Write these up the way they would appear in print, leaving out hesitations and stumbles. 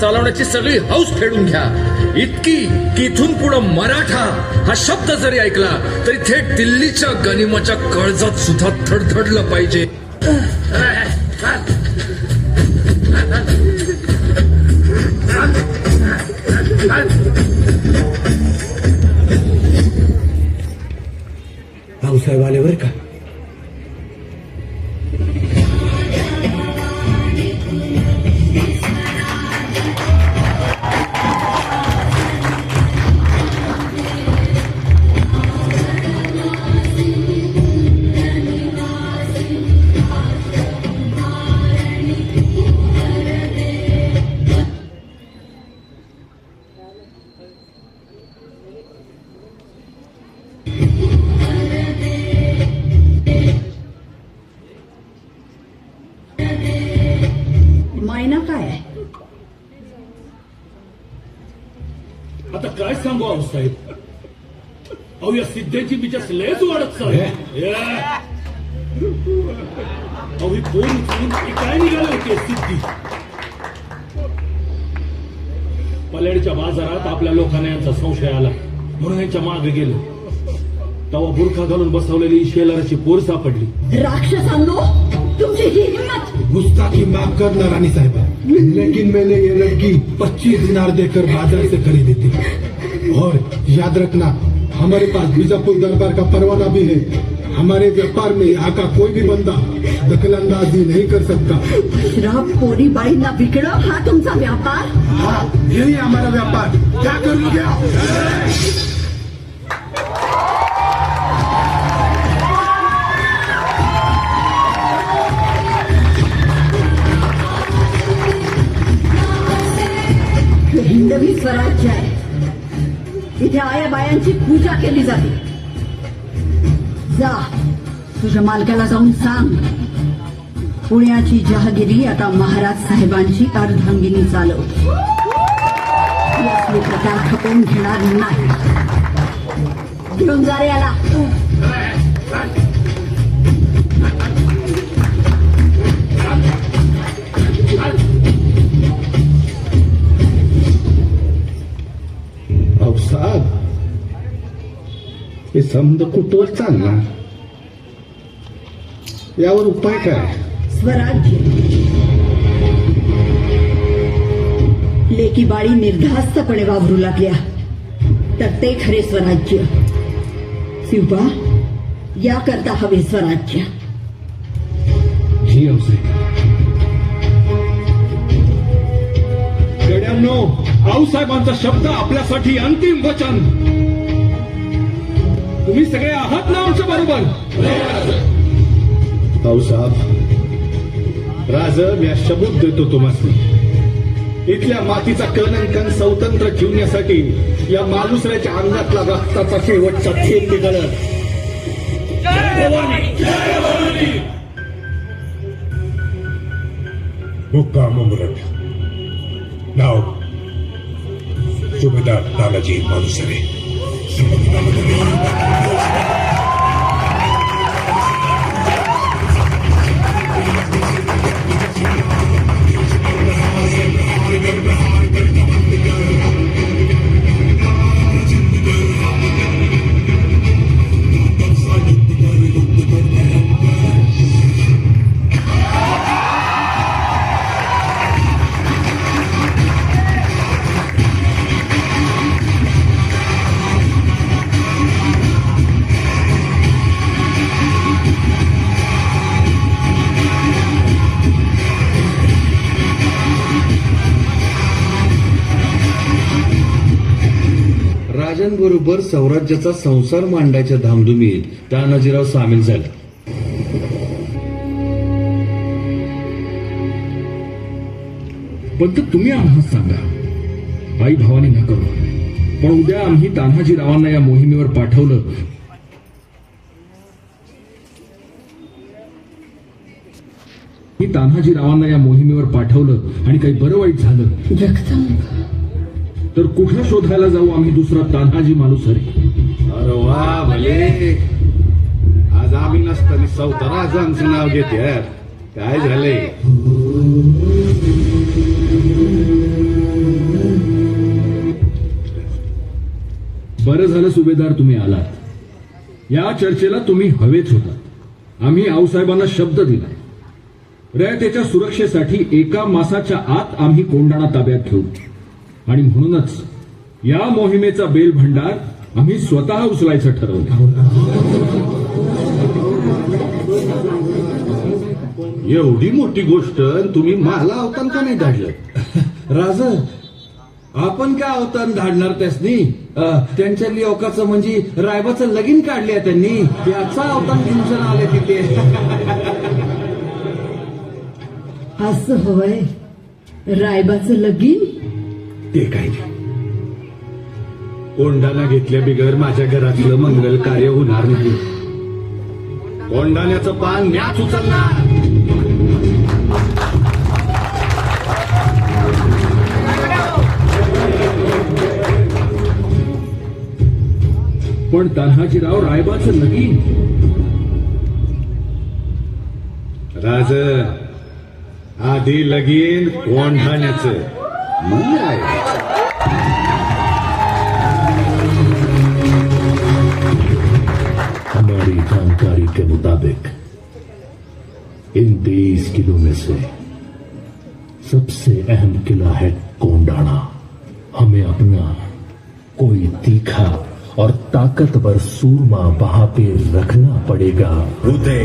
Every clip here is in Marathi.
चालवण्याची सगळी हौस फेडून घ्या. इतकी की इथून पुढं मराठा हा शब्द जरी ऐकला तरी थेट दिल्लीच्या गनिमाच्या काळजात सुद्धा थडथडलं पाहिजे. भाऊसाहेब आले बर का. मायना काय आहे? आता काय सांगू आऊसाहेब, अहो या सिद्धेची बिचास लयच वाढत चालली. अहो ही फोन उचलून काय निघाले होते सिद्धी. पलेडच्या बाजारात आपल्या लोकांना यांचा संशय आला म्हणून यांच्या मागे गेलो. तेव्हा बुरखा घालून बसवलेली शेलाराची पोर सापडली. राक्षसांनो, तुमची ही हिम्मत! गुस्ताखी माफ करना रानी साहिबा, लेकिन मैंने ये लड़की 25 दिनार देकर बाजार से खरीदी थी. और याद रखना, हमारे पास बीजापुर दरबार का परवाना भी है. हमारे व्यापार में यहाँ का कोई भी बंदा दखलंदाजी नहीं कर सकता. श्राप पोरी बाईंना विकणं हा तुमचा व्यापार? हाँ, यही हमारा व्यापार. क्या कर लोगे आप? हिंदवी स्वराज्य आहे. इथे आया बायांची पूजा केली जाते. जा, तुझ्या मालकाला जाऊन सांग, पुण्याची जहागिरी आता महाराज साहेबांची अर्धांगिनी चालव. ही असली प्रकार खपवून घेणार नाही. घेऊन जा रे याला. साहेब, हे समज कुठवर चालणार, यावर उपाय काय? स्वराज्य. लेकी बाळी निर्धास्तपणे वावरू लागल्या तर ते खरे स्वराज्य. शिवबा, याकरता हवे स्वराज्य. जी आऊसाहेब. गड्यांनो, आऊसाहेबांचा शब्द आपल्यासाठी अंतिम वचन. तुम्ही सगळे आहात ना आमच्या बरोबर? भाऊसाहेब, राज या शब्द देतो तुम्हाला. इथल्या मातीचा कण आणि कण स्वतंत्र ठेवण्यासाठी या मालुसऱ्याच्या अंगातला रक्ताचा शेवटचा थेंब निघालं. मुक्काम उमरठ. नाव सुभेदार तानाजी मालुसरे. राजांबरोबर स्वराज्याचा संसार मांडायच्या धामधुमीत तानाजीराव सामील झाले. पण तुम्ही आम्हाला सांगा, आई भावाने न करू, पण उद्या आम्ही तान्हाजीरावांना या मोहिमेवर पाठवलं, आणि काही बरं वाईट झालं तर कुठं शोधायला जाऊ आम्ही दुसरा तान्हाजी मालुसरे? अरे वा भले, आज आम्ही नसताना सौतराजांचं नाव घेते. काय झालंय? झालं सुभेदार तुम्ही आलात. या चर्चेला तुम्ही हवेच होता. आम्ही आऊसाहेबांना शब्द दिलाय. रयतेच्या सुरक्षेसाठी 1 मासाच्या आत आम्ही कोंढाणा ताब्यात घेऊ आणि म्हणूनच या मोहिमेचा बेल भंडार आम्ही स्वतः उचलायचं ठरवलं. एवढी मोठी गोष्ट तुम्ही मला अवतान का नाही धाडलं? राजा आपण काय अवतार धाडणार त्यासनी? त्यांच्या लिओकाचं म्हणजे रायबाचं लगीन काढले त्यांनी, याचा अवतार घेऊन आले तिथे. असं होय, रायबाचं लगीन? ते काय नाही. कोंढाणा घेतल्या बिगर माझ्या घरातलं मंगल कार्य होणार नाही. कोंढाण्याचं पान म्याच उचलणार. पण तान्हाजीराव रायबाचं लगीन? राज, आधी लगीन कोंढाण्याचं, मग रायबाचं. हमारी जानकारी के मुताबिक इन 23 किलो में से सबसे अहम किला है कोंढाणा. हमें अपना कोई तीखा और ताकतवर सूरमा वहां पे रखना पड़ेगा. उदय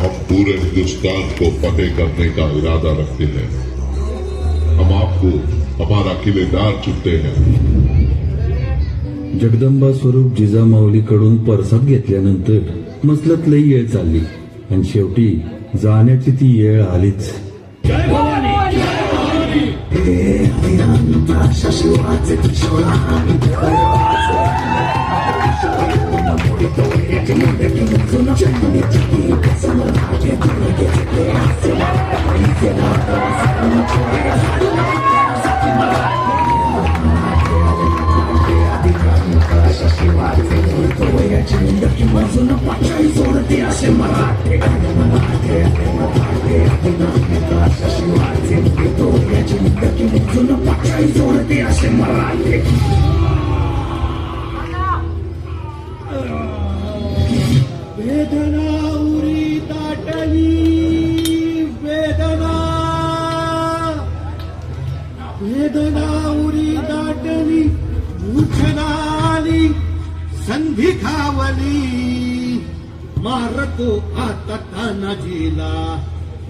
हम पूरे हिंदुस्तान को फतेह करने का इरादा रखते हैं. हम आपको हमारा किलेदार चुनते हैं. जगदंबा स्वरूप जिजामाऊलीकडून परसाद घेतल्यानंतर मसलत लई येळ चालली आणि शेवटी जाण्याची ती येळ आलीच. वेदना उरी दाटली, वेदना वेदना उरी दाटली, मूर्छनाली संधी खावली. मारतो आता तानाजीला,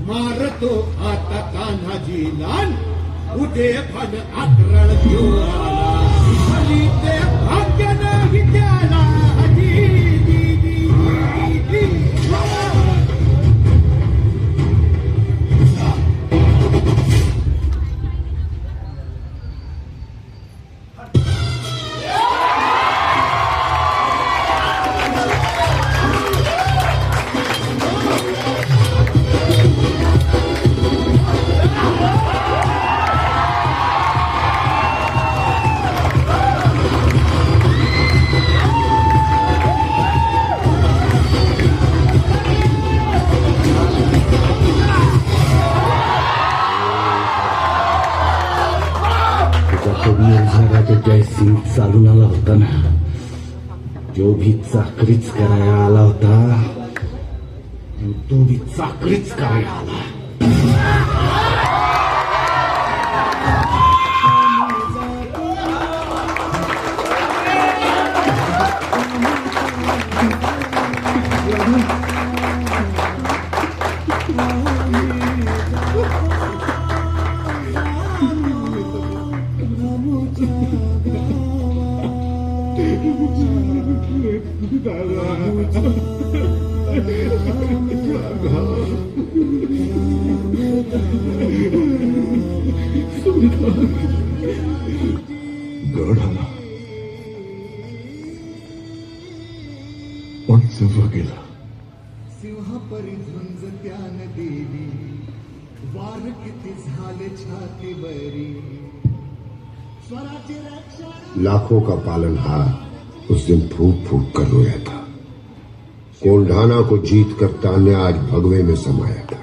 मारतो आता तानाजीला. उदे फड आकरण घेऊन आला, भली ते भाग्य नाही त्याला. सिंग चालून आला होता ना, जो भी चाकरीच करायला आला होता तो भी चाकरीच करायला आला. गड आला पण सव्वा गेला. सिंहापरी झुंज त्यान देवी, वार किती झाले छातीवरी. स्वराची रक्षा लाखों का पालनहार उस दिन फूट फूट कर रोया था. कोंढाना को जीत कर तान्या आज भगवे में समाया था।